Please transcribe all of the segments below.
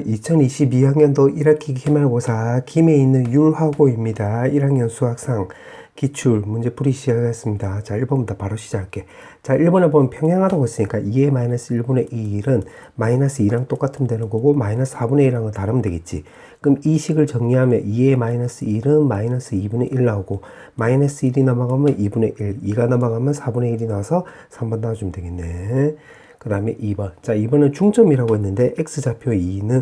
2022학년도 1학기 기말고사 김에 있는 율화고입니다. 1학년 수학상 기출 문제풀이 시작하겠습니다. 자, 1번부터 바로 시작할게. 자, 1번에 보면 평행하다고 했으니까 2의 마이너스 1분의 1은 마이너스 2랑 똑같으면 되는 거고 마이너스 4분의 1랑은 다르면 되겠지. 그럼 이 식을 정리하면 2의 마이너스 1은 마이너스 2분의 1 나오고 마이너스 1이 넘어가면 2분의 1, 2가 넘어가면 4분의 1이 나와서 3번 나와주면 되겠네. 그 다음에 2번. 자, 2번은 중점이라고 했는데 x좌표 1은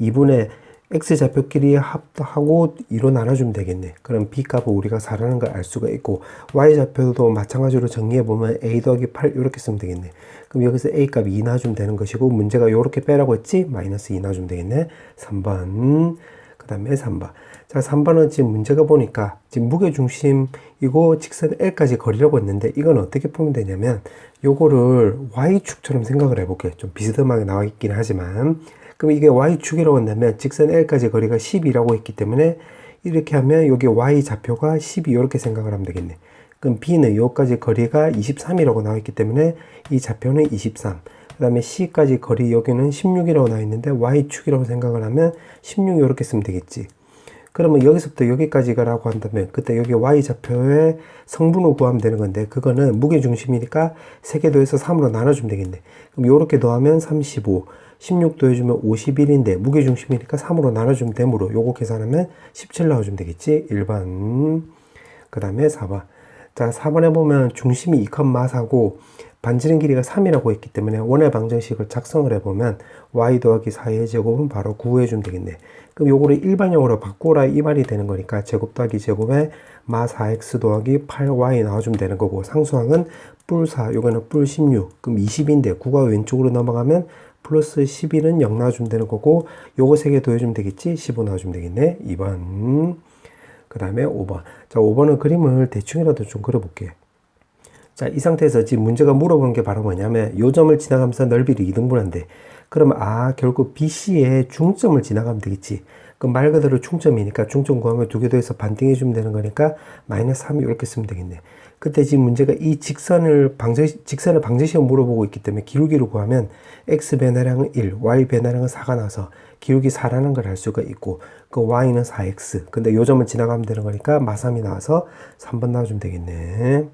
2분의 x좌표끼리 합하고 2로 나눠주면 되겠네. 그럼 b값을 우리가 4라는 걸 알 수가 있고 y좌표도 마찬가지로 정리해보면 a 더하기 8 이렇게 쓰면 되겠네. 그럼 여기서 a값 2 나와주면 되는 것이고 문제가 이렇게 빼라고 했지? 마이너스 2 나와주면 되겠네. 3번. 그 다음에 3번. 자, 3번은 지금 문제가 보니까 지금 무게중심이고 직선 L까지 거리라고 했는데 이건 어떻게 풀면 되냐면 요거를 Y축처럼 생각을 해볼게요. 좀 비스듬하게 나와 있긴 하지만 그럼 이게 Y축이라고 한다면 직선 L까지 거리가 10이라고 했기 때문에 이렇게 하면 여기 Y좌표가 10이 이렇게 생각을 하면 되겠네. 그럼 B는 여기까지 거리가 23이라고 나와 있기 때문에 이 좌표는 23. 그 다음에 C까지 거리 여기는 16이라고 나와 있는데 Y축이라고 생각을 하면 16 이렇게 쓰면 되겠지. 그러면 여기서부터 여기까지가라고 한다면 그때 여기 Y좌표의 성분을 구하면 되는 건데 그거는 무게중심이니까 3개 더해서 3으로 나눠주면 되겠네. 그럼 요렇게 더하면 35, 16 더해주면 51인데 무게중심이니까 3으로 나눠주면 되므로 요거 계산하면 17 나와주면 되겠지. 1번. 그 다음에 4번. 자, 4번에 보면 중심이 2,4고 반지름 길이가 3이라고 했기 때문에 원의 방정식을 작성을 해보면 y 더하기 4의 제곱은 바로 구해주면 되겠네. 그럼 요거를 일반형으로 바꾸라 이 말이 되는 거니까 제곱 더하기 제곱에 마 4x 더하기 8y 나와주면 되는 거고 상수항은 뿔 4, 요거는 뿔 16, 그럼 20인데 9가 왼쪽으로 넘어가면 플러스 11은 0 나와주면 되는 거고 요거 3개 더해주면 되겠지? 15 나와주면 되겠네. 2번. 그 다음에 5번. 자, 5번은 그림을 대충이라도 좀 그려볼게. 자, 이 상태에서 지금 문제가 물어보는 게 바로 뭐냐면 요 점을 지나가면서 넓이를 2등분한대. 그러면 결국 BC의 중점을 지나가면 되겠지. 그럼 말 그대로 중점이니까 중점 구하면 2개 더해서 반등해 주면 되는 거니까 마이너스 3 이렇게 쓰면 되겠네. 그때 지금 문제가 이 직선을 방정식을 물어보고 있기 때문에 기울기를 구하면 x 변화량은 1, y 변화량은 4가 나와서 기울기 4라는 걸 알 수가 있고 그 y는 4x. 근데 요 점을 지나가면 되는 거니까 마3이 나와서 3번 나와주면 되겠네.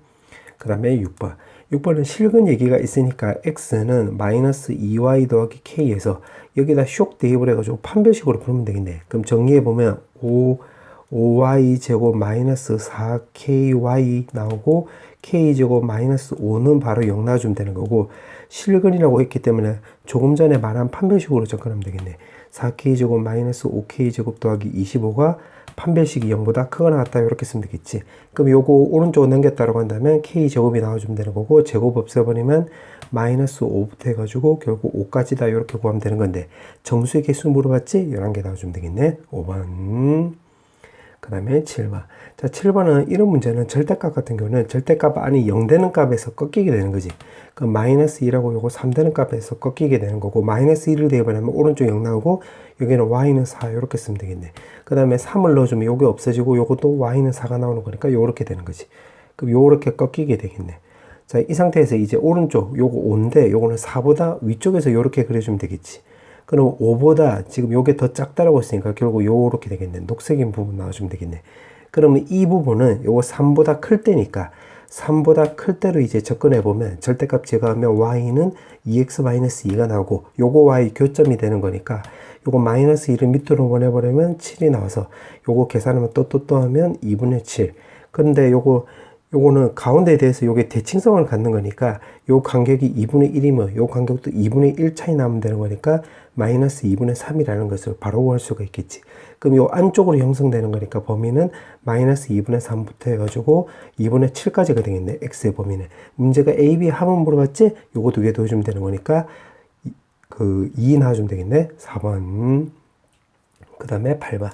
그 다음에 6번. 6번은 실근 얘기가 있으니까 x는 마이너스 2y 더하기 k에서 여기다 쇽 대입을 해가지고 판별식으로 풀면 되겠네. 그럼 정리해보면 5y 제곱 마이너스 4ky 나오고 k 제곱 마이너스 5는 바로 0 나와주면 되는 거고 실근이라고 했기 때문에 조금 전에 말한 판별식으로 접근하면 되겠네. 4k 제곱 마이너스 5k 제곱 더하기 25가 판별식이 0보다 크거나 같다 이렇게 쓰면 되겠지. 그럼 요거 오른쪽으로 넘겼다라고 한다면 k제곱이 나와주면 되는 거고 제곱 없애버리면 마이너스 5부터 해가지고 결국 5까지다 이렇게 구하면 되는 건데 정수의 개수 물어봤지? 11개 나와주면 되겠네. 5번. 그 다음에 7번. 자, 7번은 이런 문제는 절대값 같은 경우는 절대값 안이 0 되는 값에서 꺾이게 되는 거지. 그럼 마이너스 2라고 요거 3 되는 값에서 꺾이게 되는 거고 마이너스 1을 대입하면 오른쪽 0 나오고 여기는 y는 4 이렇게 쓰면 되겠네. 그 다음에 3을 넣어주면 요게 없어지고 요것도 y는 4가 나오는 거니까 요렇게 되는 거지. 그럼 요렇게 꺾이게 되겠네. 자, 이 상태에서 이제 오른쪽 요거 5인데 요거는 4보다 위쪽에서 요렇게 그려주면 되겠지. 그럼 5보다 지금 요게 더 작다라고 했으니까 결국 요렇게 되겠네. 녹색인 부분 나와주면 되겠네. 그러면 이 부분은 요거 3보다 클 때니까 3보다 클 때로 이제 접근해보면 절대값 제거하면 y는 2x-2가 나오고 요거 y 교점이 되는 거니까 요거 마이너스 1을 밑으로 보내버리면 7이 나와서 요거 계산하면 또 하면 2분의 7. 그런데 요거는 가운데에 대해서 요게 대칭성을 갖는 거니까 요 간격이 2분의 1이면 요 간격도 2분의 1 차이 나면 되는 거니까 마이너스 2분의 3이라는 것을 바로 구할 수가 있겠지. 그럼 요 안쪽으로 형성되는 거니까 범위는 마이너스 2분의 3부터 해가지고 2분의 7까지가 되겠네. x의 범위는. 문제가 a, b 합은 물어봤지? 요거 2개 더해주면 되는 거니까 2 나와주면 되겠네. 4번. 그 다음에 8번.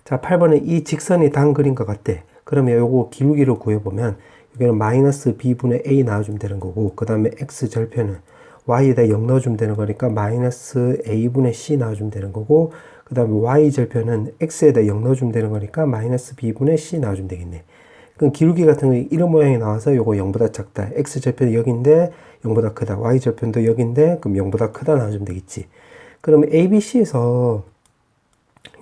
자, 8번은 이 직선이 단 그린 것 같대. 그러면 요거 기울기를 구해보면 여기는 마이너스 b분의 a 나와주면 되는 거고 그 다음에 x 절편은 y에다 0 넣어주면 되는 거니까 마이너스 a분의 c 나와주면 되는 거고 그 다음에 y 절편은 x에다 0 넣어주면 되는 거니까 마이너스 b분의 c 나와주면 되겠네. 그럼 기울기 같은 거 이런 모양이 나와서 요거 0보다 작다. x 절편이 여기인데 0보다 크다. y 절편도 여기인데 그럼 0보다 크다 나와주면 되겠지. 그러면 ABC에서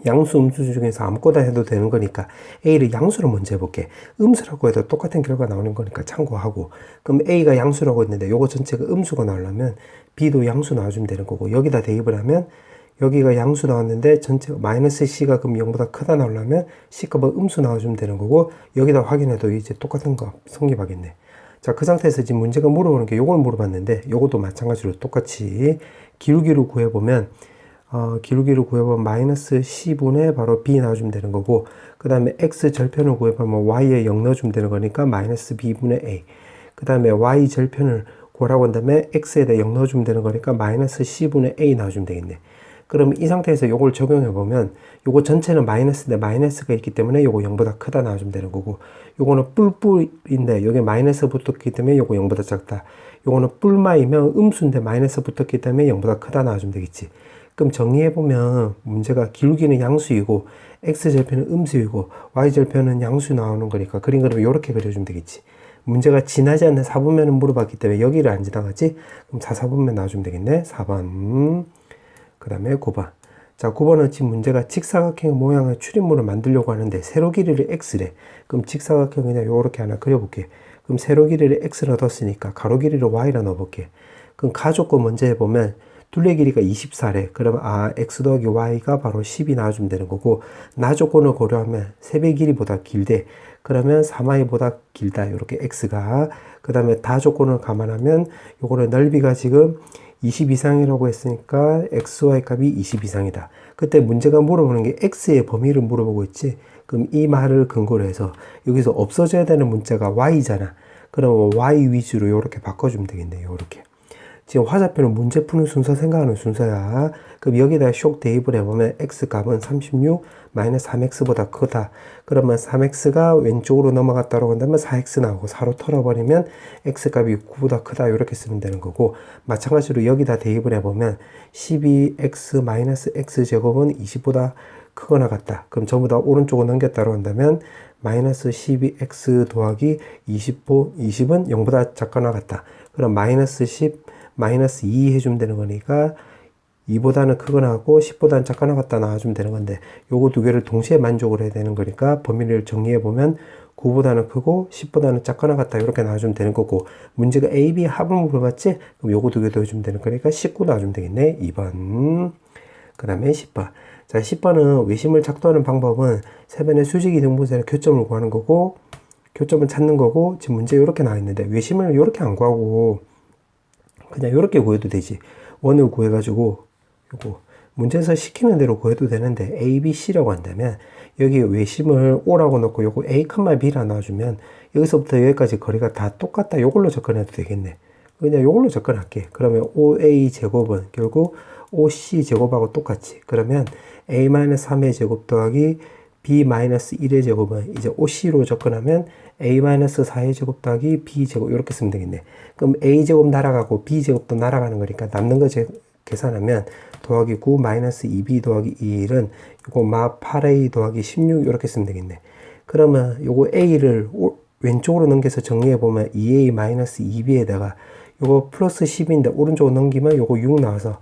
양수, 음수 중에서 아무거나 해도 되는 거니까 A를 양수로 먼저 해볼게. 음수라고 해도 똑같은 결과 나오는 거니까 참고하고. 그럼 A가 양수라고 했는데 요거 전체가 음수가 나오려면 B도 양수 나와주면 되는 거고, 여기다 대입을 하면 여기가 양수 나왔는데 전체가 마이너스 C가 그럼 0보다 크다 나오려면 C값은 음수 나와주면 되는 거고, 여기다 확인해도 이제 똑같은 거 성립하겠네. 자, 그 상태에서 지금 문제가 물어보는 게 요걸 물어봤는데, 요것도 마찬가지로 똑같이 기울기를 구해보면 기울기를 구해보면 마이너스 C분의 바로 B 나와주면 되는 거고, 그 다음에 X 절편을 구해보면 Y에 0 넣어주면 되는 거니까 마이너스 B분의 A. 그 다음에 Y 절편을 구하라고 한 다음에 X에다 0 넣어주면 되는 거니까 마이너스 C분의 A 나와주면 되겠네. 그럼 이 상태에서 요걸 적용해보면 요거 전체는 마이너스인데 마이너스가 있기 때문에 요거 0보다 크다 나와주면 되는 거고, 요거는 뿔뿔인데 여기 마이너스 붙었기 때문에 요거 0보다 작다. 요거는 뿔마이면 음수인데 마이너스 붙었기 때문에 0보다 크다 나와주면 되겠지. 그럼 정리해보면 문제가 기울기는 양수이고 x절편은 음수이고 y절편은 양수 나오는 거니까 그림 그리면 이렇게 그려주면 되겠지. 문제가 지나지 않는 4분면을 물어봤기 때문에 여기를 안 지나가지? 그럼 4, 4분면 나와주면 되겠네. 4번. 그 다음에 9번. 자, 9번은 지금 문제가 직사각형 모양의 출입물을 만들려고 하는데 세로 길이를 x래. 그럼 직사각형 그냥 요렇게 하나 그려볼게. 그럼 세로 길이를 x로 넣었으니까 가로 길이를 y로 넣어볼게. 그럼 가족거 먼저 해보면 둘레 길이가 24래. 그러면 x 더하기 y가 바로 10이 나와주면 되는 거고, 나 조건을 고려하면 3배 길이보다 길대. 그러면 3y보다 길다. 이렇게 x가. 그 다음에 다 조건을 감안하면 요거는 넓이가 지금 20 이상이라고 했으니까 xy 값이 20 이상이다. 그때 문제가 물어보는 게 x의 범위를 물어보고 있지. 그럼 이 말을 근거로 해서 여기서 없어져야 되는 문자가 y잖아. 그러면 y 위주로 이렇게 바꿔주면 되겠네. 요렇게. 지금 화살표는 문제 푸는 순서 생각하는 순서야. 그럼 여기다 쇽 대입을 해보면 x값은 36 마이너스 3x보다 크다. 그러면 3x가 왼쪽으로 넘어갔다고 한다면 4x 나오고 4로 털어버리면 x값이 9보다 크다. 이렇게 쓰면 되는 거고, 마찬가지로 여기다 대입을 해보면 12x 마이너스 x제곱은 20보다 크거나 같다. 그럼 전부 다 오른쪽으로 넘겼다고 한다면 마이너스 12x 더하기 20은 0보다 작거나 같다. 그럼 마이너스 10 마이너스 2 해주면 되는 거니까 2보다는 크거나 하고 10보다는 작거나 같다 나와주면 되는 건데, 요거 두 개를 동시에 만족을 해야 되는 거니까 범위를 정리해 보면 9보다는 크고 10보다는 작거나 같다 이렇게 나와주면 되는 거고, 문제가 A, B 합을 물어봤지? 그럼 요거 두 개 더해주면 되는 거니까 19 나와주면 되겠네. 2번. 그 다음에 10번. 자, 10번은 외심을 작도하는 방법은 세변의 수직이 등분선의 교점을 구하는 거고, 교점을 찾는 거고, 지금 문제 이렇게 나와 있는데 외심을 이렇게 안 구하고 그냥 이렇게 구해도 되지. 원을 구해가지고 요거 문제에서 시키는 대로 구해도 되는데 A, B, C라고 한다면 여기 외심을 O라고 넣고 요거 A, B라 놔주면 여기서부터 여기까지 거리가 다 똑같다. 요걸로 접근해도 되겠네. 그냥 요걸로 접근할게. 그러면 OA 제곱은 결국 OC 제곱하고 똑같지. 그러면 A-3의 제곱 더하기 B-1의 제곱은 이제 OC로 접근하면 A-4의 제곱 더하기 B제곱 이렇게 쓰면 되겠네. 그럼 A제곱 날아가고 B제곱도 날아가는 거니까 남는 거 계산하면 더하기 9 마이너스 2B 더하기 21은 요거 마 8A 더하기 16 이렇게 쓰면 되겠네. 그러면 요거 A를 왼쪽으로 넘겨서 정리해보면 2A 마이너스 2B에다가 요거 플러스 10인데 오른쪽으로 넘기면 요거 6 나와서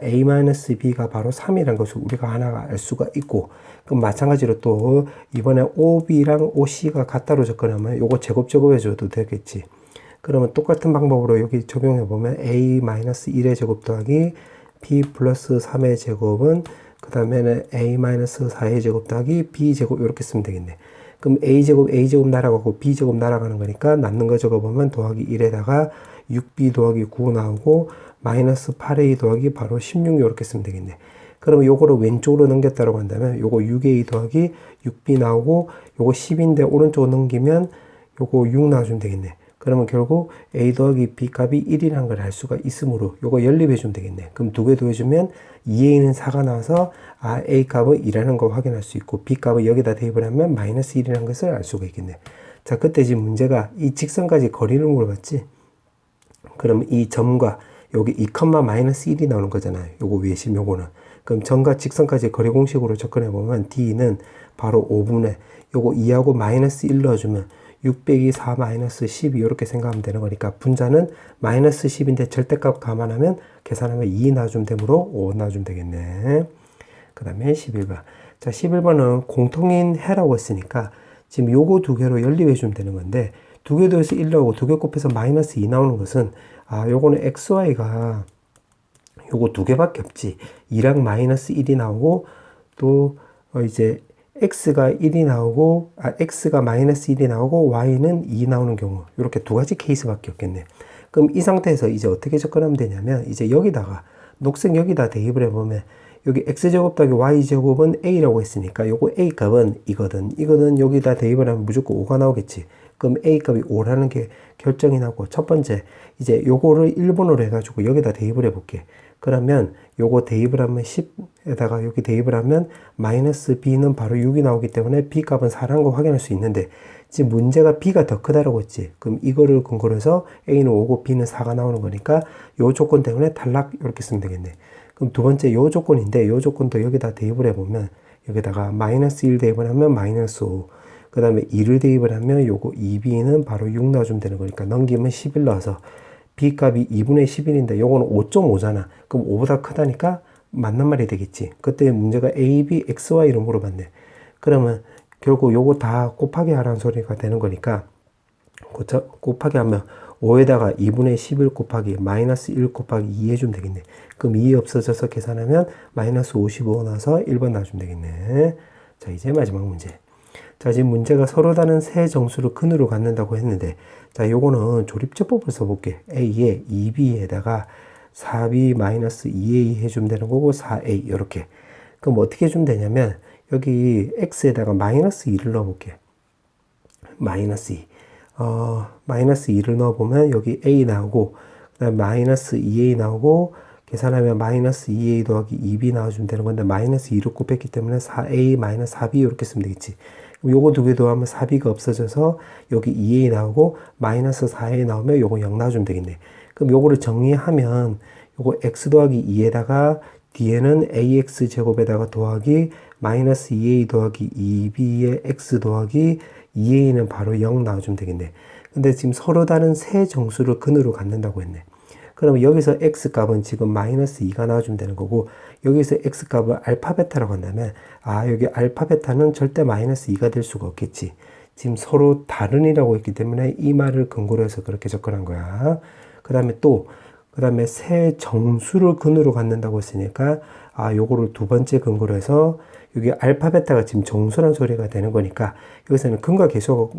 A 마이너스 B가 바로 3이라는 것을 우리가 하나가 알 수가 있고, 그럼 마찬가지로 또 이번에 OB랑 OC가 같다로 접근하면 요거 제곱해줘도 되겠지. 그러면 똑같은 방법으로 여기 적용해보면 A 마이너스 1의 제곱 더하기 B 플러스 3의 제곱은 그 다음에는 A 마이너스 4의 제곱 더하기 B 제곱 이렇게 쓰면 되겠네. 그럼 A제곱 날아가고 B제곱 날아가는 거니까 남는 거 적어보면 더하기 1에다가 6B 더하기 9 나오고 마이너스 8A 더하기 바로 16 이렇게 쓰면 되겠네. 그러면 요거를 왼쪽으로 넘겼다고 한다면 요거 6A 더하기 6B 나오고 요거 10인데 오른쪽으로 넘기면 요거 6 나와주면 되겠네. 그러면 결국 A 더하기 B 값이 1이라는 걸 알 수가 있으므로 요거 연립해 주면 되겠네. 그럼 두 개 더해주면 2A는 4가 나와서 A 값은 2라는 걸 확인할 수 있고 B 값을 여기다 대입을 하면 마이너스 1이라는 것을 알 수가 있겠네. 자, 그때 지금 문제가 이 직선까지 거리를 물어봤지. 그럼 이 점과 여기 2, 마이너스 1이 나오는 거잖아요. 요거 외심 요거는. 그럼 점과 직선까지 거리 공식으로 접근해 보면 D는 바로 5분의 요거 2하고 마이너스 1 넣어주면 6 빼기 4 마이너스 12 이렇게 생각하면 되는 거니까 분자는 마이너스 10인데 절대값 감안하면 계산하면 2 나와주면 되므로 5 나와주면 되겠네. 그 다음에 11번. 자, 11번은 공통인 해라고 했으니까 지금 요거 두 개로 연립해주면 되는 건데 두 개 더해서 1 나오고 두 개 곱해서 마이너스 2 나오는 것은 요거는 xy가 요거 두 개밖에 없지. 2랑 마이너스 1이 나오고 또 이제 x가 1이 나오고 x가 마이너스 1이 나오고 y는 2 나오는 경우 이렇게 두 가지 케이스밖에 없겠네. 그럼 이 상태에서 이제 어떻게 접근하면 되냐면 이제 여기다가 녹색 여기다 대입을 해보면 여기 x제곱 더하기 y제곱은 a라고 했으니까 요거 a 값은 이거든 여기다 대입을 하면 무조건 5가 나오겠지. 그럼 a 값이 5라는 게 결정이 나고 첫 번째 이제 요거를 1번으로 해가지고 여기다 대입을 해볼게. 그러면 요거 대입을 하면 10에다가 여기 대입을 하면 마이너스 b는 바로 6이 나오기 때문에 b 값은 4라는 거 확인할 수 있는데 지금 문제가 b가 더 크다라고 했지. 그럼 이거를 근거로 해서 a는 5고 b는 4가 나오는 거니까 요 조건 때문에 탈락 이렇게 쓰면 되겠네. 그럼 두 번째 요 조건인데 요 조건도 여기다 대입을 해보면 여기다가 마이너스 1 대입을 하면 마이너스 5 그 다음에 2를 대입을 하면 요거 2b는 바로 6 넣어주면 되는 거니까 넘기면 11 넣어서 b값이 2분의 11인데 요거는 5.5잖아. 그럼 5보다 크다니까 맞는 말이 되겠지. 그때 문제가 a, b, x, y로 물어봤네. 그러면 결국 요거 다 곱하기 하라는 소리가 되는 거니까 곱하기 하면 5에다가 2분의 11 곱하기 마이너스 1 곱하기 2 해주면 되겠네. 그럼 2 없어져서 계산하면 마이너스 55 나와서 1번 나와주면 되겠네. 자, 이제 마지막 문제. 자, 지금 문제가 서로 다른 세 정수를 근으로 갖는다고 했는데 자, 요거는 조립제법을 써볼게. a에 2b에다가 4b 마이너스 2a 해주면 되는 거고 4a 이렇게. 그럼 어떻게 해주면 되냐면 여기 x에다가 마이너스 2를 넣어볼게. 마이너스 2. 마이너스 2를 넣어보면 여기 a 나오고 그다음에 마이너스 2a 나오고 계산하면 마이너스 2a 더하기 2b 나와주면 되는 건데 마이너스 2를 곱했기 때문에 4a 마이너스 4b 이렇게 쓰면 되겠지. 요거 두 개 더하면 4b가 없어져서 여기 2a 나오고 마이너스 4a 나오면 요거 0 나와주면 되겠네. 그럼 요거를 정리하면 요거 x 더하기 2에다가 뒤에는 ax 제곱에다가 더하기 마이너스 2a 더하기 2b의 x 더하기 2a는 바로 0 나와주면 되겠네. 근데 지금 서로 다른 세 정수를 근으로 갖는다고 했네. 그러면 여기서 x값은 지금 마이너스 2가 나와주면 되는 거고 여기서 x값을 알파 베타라고 한다면 여기 알파 베타는 절대 마이너스 2가 될 수가 없겠지. 지금 서로 다른이라고 했기 때문에 이 말을 근거로 해서 그렇게 접근한 거야. 그 다음에 세 정수를 근으로 갖는다고 했으니까 요거를 두 번째 근거로 해서 여기 알파 베타가 지금 정수란 소리가 되는 거니까 여기서는 근과 계수의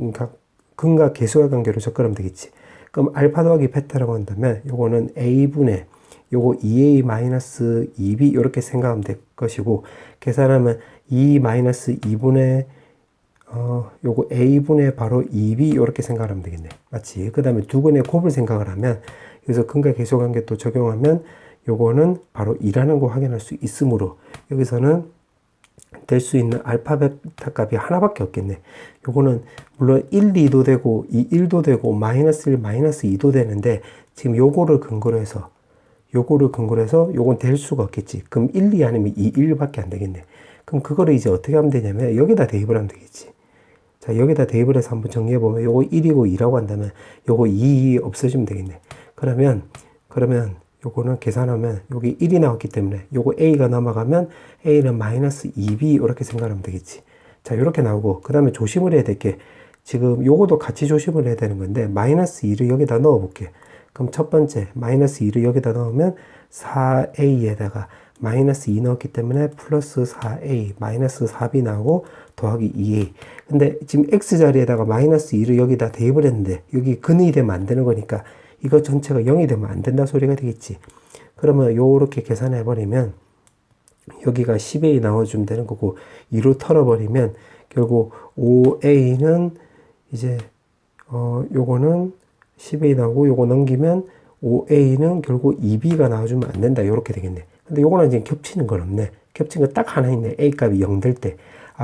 관계로 접근하면 되겠지. 그럼 알파 더하기 베타라고 한다면 요거는 a분의 요거 2a 마이너스 2b 이렇게 생각하면 될 것이고 계산하면 2 마이너스 2분의 요거 a분의 바로 2b 이렇게 생각하면 되겠네. 맞지? 그 다음에 두 근의 곱을 생각을 하면 여기서 근과 계수 관계 또 적용하면 요거는 바로 2라는 거 확인할 수 있으므로 여기서는 될 수 있는 알파 베타 값이 하나밖에 없겠네. 요거는 물론 1, 2도 되고 2, 1도 되고 마이너스 1, 마이너스 2도 되는데 지금 요거를 근거로 해서 요건 될 수가 없겠지. 그럼 1, 2 아니면 2, 1밖에 안 되겠네. 그럼 그거를 이제 어떻게 하면 되냐면 여기다 대입을 하면 되겠지. 자, 여기다 대입을 해서 한번 정리해 보면 요거 1이고 2라고 한다면 요거 2 없어지면 되겠네. 그러면 요거는 계산하면 여기 1이 나왔기 때문에 요거 a가 넘어가면 a는 마이너스 2b 이렇게 생각하면 되겠지. 자, 이렇게 나오고 그 다음에 조심을 해야 될 게 지금 요거도 같이 조심을 해야 되는 건데 마이너스 2를 여기다 넣어 볼게. 그럼 첫 번째 마이너스 2를 여기다 넣으면 4a에다가 마이너스 2 넣었기 때문에 플러스 4a 마이너스 4b 나오고 더하기 2a. 근데 지금 x 자리에다가 마이너스 2를 여기다 대입을 했는데 여기 근이 되면 안 되는 거니까 이거 전체가 0이 되면 안 된다 소리가 되겠지. 그러면 요렇게 계산해 버리면 여기가 10a 나와주면 되는 거고 2로 털어버리면 결국 5a는 이제 요거는 10a 나오고 요거 넘기면 5a는 결국 2b가 나와주면 안 된다 요렇게 되겠네. 근데 요거는 지금 겹치는 건 없네. 겹친 거 딱 하나 있네. a 값이 0 될 때.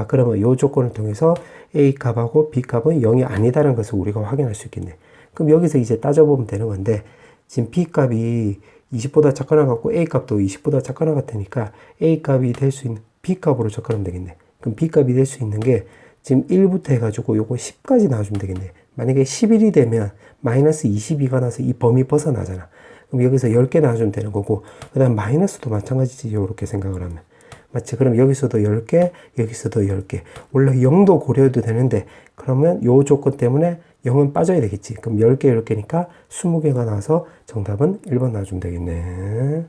그러면 요 조건을 통해서 a 값하고 b 값은 0이 아니다라는 것을 우리가 확인할 수 있겠네. 그럼 여기서 이제 따져보면 되는 건데 지금 b 값이 20보다 작거나 같고 a 값도 20보다 작거나 같으니까 a 값이 될 수 있는 b 값으로 접근하면 되겠네. 그럼 b 값이 될 수 있는 게 지금 1부터 해가지고 요거 10까지 나와주면 되겠네. 만약에 11이 되면 마이너스 22가 나서 이 범위 벗어나잖아. 그럼 여기서 10개 나와주면 되는 거고, 그 다음 마이너스도 마찬가지지, 요렇게 생각을 하면. 맞지? 그럼 여기서도 10개, 여기서도 10개. 원래 0도 고려해도 되는데, 그러면 요 조건 때문에 0은 빠져야 되겠지. 그럼 10개, 10개니까 20개가 나와서 정답은 1번 나와주면 되겠네.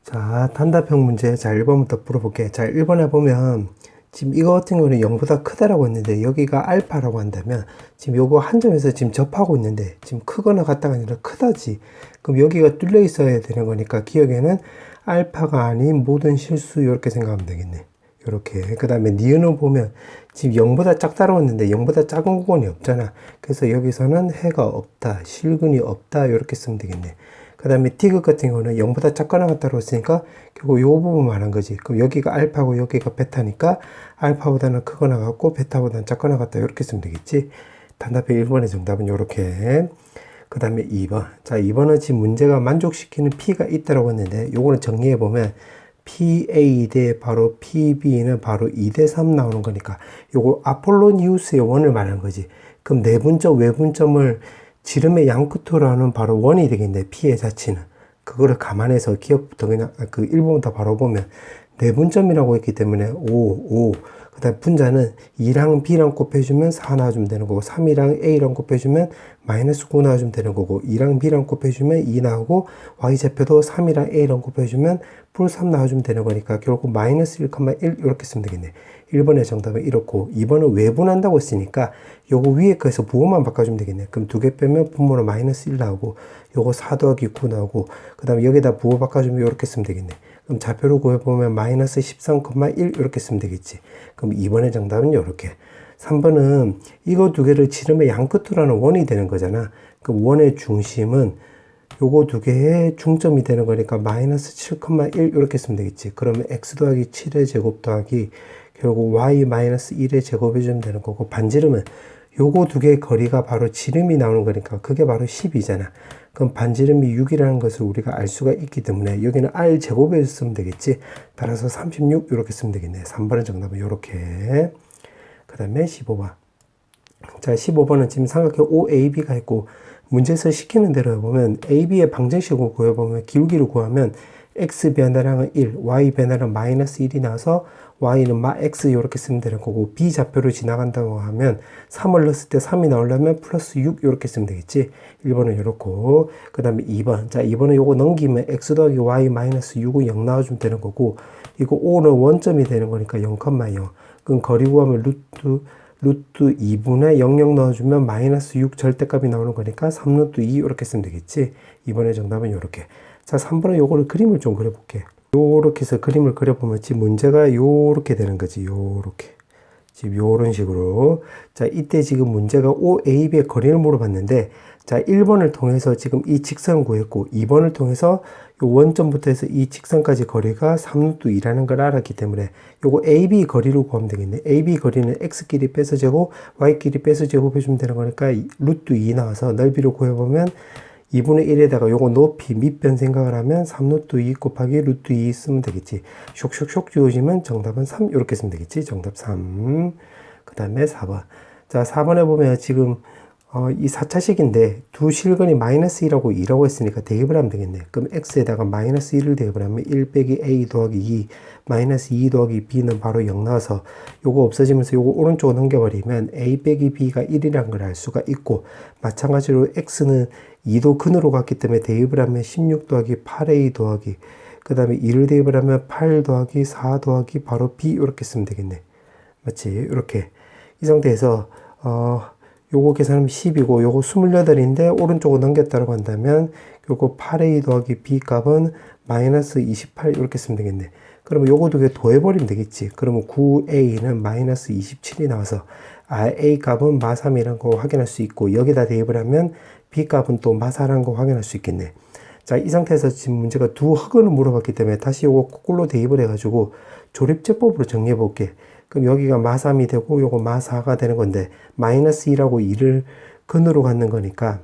자, 단답형 문제. 자, 1번부터 풀어볼게. 자, 1번에 보면, 지금 이거 같은 경우는 0보다 크다라고 했는데, 여기가 알파라고 한다면, 지금 요거 한 점에서 지금 접하고 있는데, 지금 크거나 같다가 아니라 크다지. 그럼 여기가 뚫려 있어야 되는 거니까, 기억에는 알파가 아닌 모든 실수, 이렇게 생각하면 되겠네. 이렇게. 그 다음에 니은을 보면, 지금 0보다 작다라고 했는데, 0보다 작은 구간이 없잖아. 그래서 여기서는 해가 없다, 실근이 없다, 이렇게 쓰면 되겠네. 그 다음에 디귿 같은 경우는 0보다 작거나 같다고 했으니까 결국 요 부분 말한 거지. 그럼 여기가 알파고 여기가 베타니까 알파보다는 크거나 같고 베타보다는 작거나 같다 이렇게 쓰면 되겠지. 단답형 1번의 정답은 요렇게. 그 다음에 2번. 자, 2번은 지금 문제가 만족시키는 P가 있다라고 했는데 요거는 정리해 보면 PA 대 바로 PB는 바로 2대 3 나오는 거니까 요거 아폴로니우스의 원을 말하는 거지. 그럼 내분점 외분점을 지름의 양끝으로 하는 바로 원이 되겠네. P의 자체는. 그거를 감안해서 기억부터 그냥 그 1번부터 바로 보면 내분점이라고 했기 때문에 5. 그 다음 분자는 2랑 B랑 곱해주면 4 나와주면 되는 거고 3이랑 A랑 곱해주면 마이너스 9 나와주면 되는 거고 2랑 B랑 곱해주면 2 나오고 Y좌표도 3이랑 A랑 곱해주면 플러스 3 나와주면 되는 거니까 결국 마이너스 1,1 이렇게 쓰면 되겠네. 1번의 정답은 이렇고 2번은 외분한다고 했으니까 요거 위에 거에서 부호만 바꿔주면 되겠네. 그럼 2개 빼면 분모는 마이너스 1 나오고 요거 4 더하기 9 나오고 그 다음에 여기다 부호 바꿔주면 이렇게 쓰면 되겠네. 그럼 좌표로 구해보면 마이너스 13,1 이렇게 쓰면 되겠지. 그럼 2번의 정답은 이렇게. 3번은 이거 두 개를 지름의 양끝으로 하는 원이 되는 거잖아. 그 원의 중심은 요거 두 개의 중점이 되는 거니까 마이너스 7,1 이렇게 쓰면 되겠지. 그러면 x 더하기 7의 제곱 더하기 결국 y 마이너스 1의 제곱이 좀 되는 거고 반지름은 요거 두 개의 거리가 바로 지름이 나오는 거니까 그게 바로 10이잖아. 그럼 반지름이 6이라는 것을 우리가 알 수가 있기 때문에 여기는 r 제곱에 쓰면 되겠지. 따라서 36 이렇게 쓰면 되겠네. 3번의 정답은 이렇게. 그 다음에 15번. 자, 15번은 지금 삼각형 OAB가 있고 문제에서 시키는 대로 해보면 AB의 방정식을 구해보면 기울기를 구하면 x 변화량은 1, y 변화량 마이너스 1이 나와서 y는 마 x 이렇게 쓰면 되는 거고 b 좌표로 지나간다고 하면 3을 넣었을 때 3이 나오려면 플러스 6 이렇게 쓰면 되겠지. 1번은 이렇고 그 다음에 2번. 자, 2번은 요거 넘기면 x 더하기 y 마이너스 6은 0 나와주면 되는 거고 이거 5는 원점이 되는 거니까 0,0. 그럼 거리 구하면 루트 2분의 00 넣어주면 마이너스 6 절대값이 나오는 거니까 3루트 2 이렇게 쓰면 되겠지. 2번의 정답은 이렇게. 자, 3번은 요거를 그림을 좀 그려볼게. 요렇게 해서 그림을 그려보면 지금 문제가 요렇게 되는 거지. 요렇게. 지금 요런 식으로. 자, 이때 지금 문제가 OAB의 거리를 물어봤는데 자, 1번을 통해서 지금 이 직선 구했고 2번을 통해서 요 원점부터 해서 이 직선까지 거리가 3루트 2라는 걸 알았기 때문에 요거 AB 거리를 구하면 되겠네. AB 거리는 X끼리 빼서 제곱, Y끼리 빼서 제곱해주면 되는 거니까 루트 2 나와서 넓이를 구해보면 2분의 1에다가 요거 높이 밑변 생각을 하면 3루트 2 곱하기 루트 2 쓰면 되겠지. 쇽쇽쇽 지워지면 정답은 3 이렇게 쓰면 되겠지. 정답 3. 그 다음에 4번. 자, 4번에 보면 지금 이 4차식인데 두 실근이 마이너스 1하고 2라고 했으니까 대입을 하면 되겠네. 그럼 x에다가 마이너스 1을 대입을 하면 1 빼기 a 더하기 2 마이너스 2 더하기 b는 바로 0 나와서 요거 없어지면서 요거 오른쪽으로 넘겨버리면 a 빼기 b가 1이라는 걸 알 수가 있고 마찬가지로 x는 2도 근으로 갔기 때문에 대입을 하면 16 더하기 8a 더하기 그 다음에 2를 대입을 하면 8 더하기 4 더하기 바로 b 이렇게 쓰면 되겠네. 맞지? 이렇게 이 상태에서 요거 계산하면 10이고 요거 28인데 오른쪽으로 넘겼다고 한다면 요거 8a 더하기 b 값은 마이너스 28 이렇게 쓰면 되겠네. 그러면 요거 두 개 더해버리면 되겠지. 그러면 9a는 마이너스 27이 나와서 a 값은 마3이라는 거 확인할 수 있고 여기다 대입을 하면 b 값은 또 마4라는 거 확인할 수 있겠네. 자, 이 상태에서 지금 문제가 두 흑은을 물어봤기 때문에 다시 요거 거꾸로 대입을 해가지고 조립제법으로 정리해 볼게. 그럼 여기가 마3이 되고 요거 마4가 되는 건데 마이너스 2라고 2를 근으로 갖는 거니까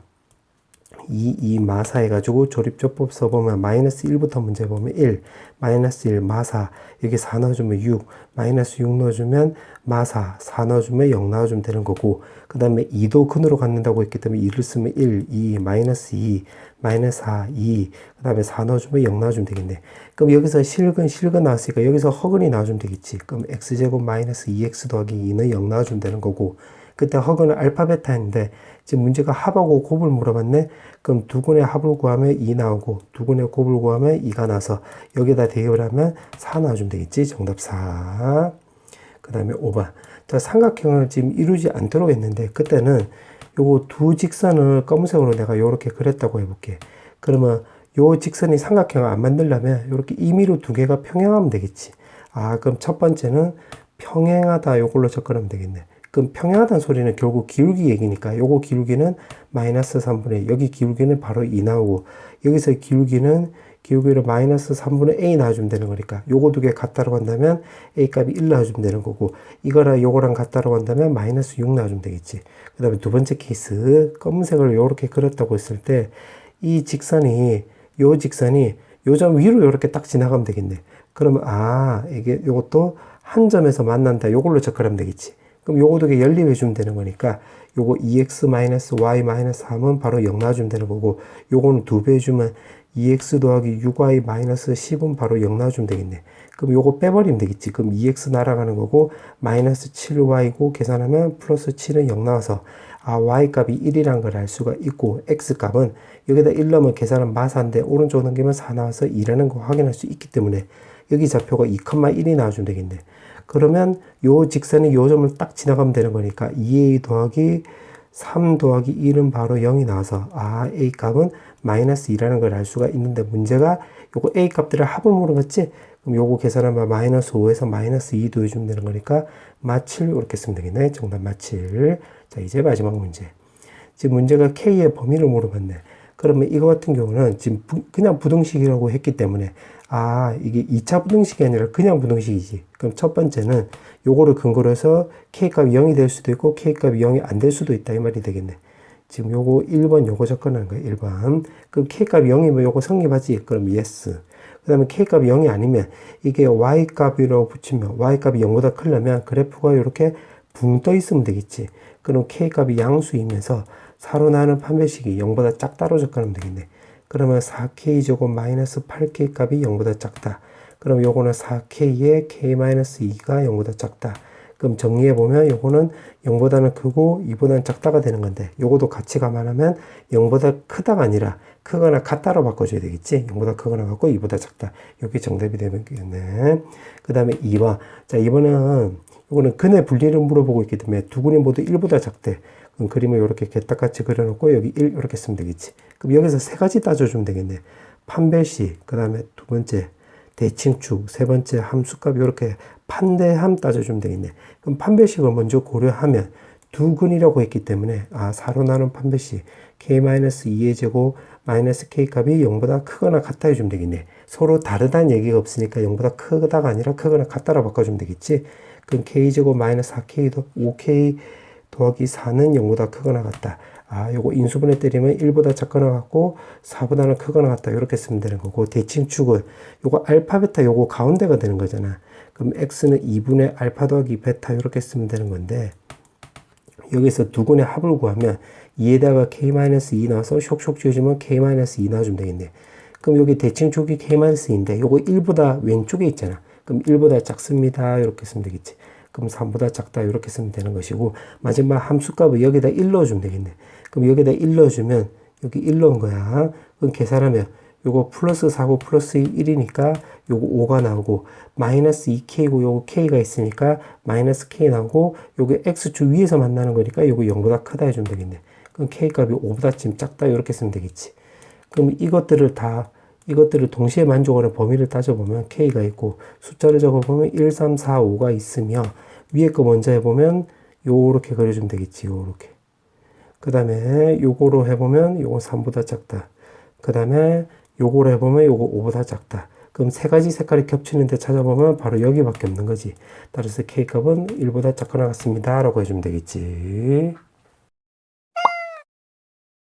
2 마사 해가지고 조립조법 써보면 마이너스 1부터 문제 보면 1, 마이너스 1 마사, 여기 4 넣어주면 6, 마이너스 6 넣어주면 마사, 4 넣어주면 0 나와주면 되는 거고, 그 다음에 2도 근으로 갖는다고 했기 때문에 2를 쓰면 1, 2, 마이너스 2, 마이너스 4, 2, 그 다음에 4 넣어주면 0 나와주면 되겠네. 그럼 여기서 실근 나왔으니까 여기서 허근이 나와주면 되겠지. 그럼 x제곱 마이너스 2x 더하기 2는 0 나와주면 되는 거고, 그때 허근은 알파 베타인데 지금 문제가 합하고 곱을 물어봤네. 그럼 두 근의 합을 구하면 2 나오고 두 근의 곱을 구하면 2가 나서 여기다 대입을 하면 4 나와주면 되겠지. 정답 4. 그 다음에 5번. 자, 삼각형을 지금 이루지 않도록 했는데 그때는 요거 두 직선을 검은색으로 내가 요렇게 그렸다고 해볼게. 그러면 요 직선이 삼각형을 안 만들려면 요렇게 임의로 두 개가 평행하면 되겠지. 아, 그럼 첫 번째는 평행하다 요걸로 접근하면 되겠네. 그럼 평행하다는 소리는 결국 기울기 얘기니까 요거 기울기는 마이너스 3분의 1, 여기 기울기는 바로 2 나오고 여기서 기울기를 마이너스 3분의 a 나와주면 되는 거니까 요거 두 개 같다라고 한다면 a 값이 1 나와주면 되는 거고 이거랑 요거랑 같다라고 한다면 마이너스 6 나와주면 되겠지. 그 다음에 두 번째 케이스 검은색을 요렇게 그렸다고 했을 때 이 직선이 요 점 위로 요렇게 딱 지나가면 되겠네. 그러면 이게 요것도 한 점에서 만난다 요걸로 접근하면 되겠지. 그럼 요거 두 개 연립해 주면 되는 거니까 요거 2x-y-3은 바로 0 나와주면 되는 거고 요거는 2배 해주면 2x 더하기 6y-10은 바로 0 나와주면 되겠네. 그럼 요거 빼버리면 되겠지. 그럼 2x 날아가는 거고 마이너스 7y고 계산하면 플러스 7은 0 나와서 y 값이 1이란 걸 알 수가 있고 x 값은 여기다 1 넣으면 계산은 마사인데 오른쪽 넘기면 4 나와서 2라는 거 확인할 수 있기 때문에 여기 좌표가 2,1이 나와주면 되겠네. 그러면 요 직선이 요 점을 딱 지나가면 되는 거니까 2a 더하기 3 더하기 1은 바로 0이 나와서 a 값은 마이너스 2라는 걸 알 수가 있는데 문제가 요거 a 값들을 합을 물어봤지? 그럼 요거 계산하면 마이너스 5에서 마이너스 2 더해주면 되는 거니까 마7 이렇게 쓰면 되겠네. 정답 마7. 자, 이제 마지막 문제. 지금 문제가 k의 범위를 물어봤네. 그러면 이거 같은 경우는 지금 그냥 부등식이라고 했기 때문에 이게 2차 부등식이 아니라 그냥 부등식이지. 그럼 첫 번째는 요거를 근거로 해서 k값이 0이 될 수도 있고 k값이 0이 안 될 수도 있다 이 말이 되겠네. 지금 요거 1번 요거 접근하는 거야. 1번. 그럼 k값이 0이면 요거 성립하지? 그럼 yes. 그 다음에 k값이 0이 아니면 이게 y값이라고 붙이면 y값이 0보다 크려면 그래프가 이렇게 붕 떠 있으면 되겠지. 그럼 k값이 양수이면서 사로 나는 판별식이 0보다 작다로 접근하면 되겠네. 그러면 4k제곱 마이너스 8k 값이 0보다 작다. 그럼 요거는 4k에 k-2가 0보다 작다. 그럼 정리해보면 요거는 0보다는 크고 2보다는 작다가 되는 건데 요것도 같이 감안하면 0보다 크다가 아니라 크거나 같다로 바꿔줘야 되겠지. 0보다 크거나 같고 2보다 작다. 이게 정답이 되겠네. 그 다음에 2번. 자, 2번은 요거는 근의 분리를 물어보고 있기 때문에 두 근이 모두 1보다 작대. 그럼 그림을 이렇게 개딱같이 그려놓고 여기 1 이렇게 쓰면 되겠지. 그럼 여기서 세 가지 따져주면 되겠네. 판별식, 그 다음에 두 번째 대칭축, 세 번째 함수값 이렇게 판대함 따져주면 되겠네. 그럼 판별식을 먼저 고려하면 두 근이라고 했기 때문에 사로 나눈 판별식 k-2의 제곱 마이너스 k 값이 0보다 크거나 같다 해주면 되겠네. 서로 다르다는 얘기가 없으니까 0보다 크다가 아니라 크거나 같다로 바꿔주면 되겠지. 그럼 k제곱 마이너스 4k 5k 더하기 4는 0보다 크거나 같다. 요거 인수분해 때리면 1보다 작거나 같고 4보다는 크거나 같다. 이렇게 쓰면 되는 거고 대칭축은 요거 알파 베타 요거 가운데가 되는 거잖아. 그럼 x는 2분의 알파 더하기 베타 이렇게 쓰면 되는 건데 여기서 두 근의 합을 구하면 2에다가 k-2 나와서 쇽쇽 지워주면 k-2 나와주면 되겠네. 그럼 여기 대칭축이 k-2인데 요거 1보다 왼쪽에 있잖아. 그럼 1보다 작습니다. 이렇게 쓰면 되겠지. 그럼 3보다 작다 이렇게 쓰면 되는 것이고 마지막 함수값을 여기다 1 넣어주면 되겠네. 그럼 여기다 1 넣어주면 여기 1 넣은 거야. 그럼 계산하면 요거 플러스 4고 플러스 1이니까 요거 5가 나오고 마이너스 2k고 요거 k가 있으니까 마이너스 k 나오고 요거 x축 위에서 만나는 거니까 요거 0보다 크다 해주면 되겠네. 그럼 k값이 5보다 좀 작다 이렇게 쓰면 되겠지. 그럼 이것들을 동시에 만족하는 범위를 따져보면 k가 있고 숫자를 적어보면 1, 3, 4, 5가 있으며 위에 거 먼저 해보면 요렇게 그려주면 되겠지. 요렇게. 그 다음에 요거로 해보면 요거 3보다 작다. 그 다음에 요거로 해보면 요거 5보다 작다. 그럼 세 가지 색깔이 겹치는데 찾아보면 바로 여기밖에 없는 거지. 따라서 k값은 1보다 작거나 같습니다. 라고 해주면 되겠지.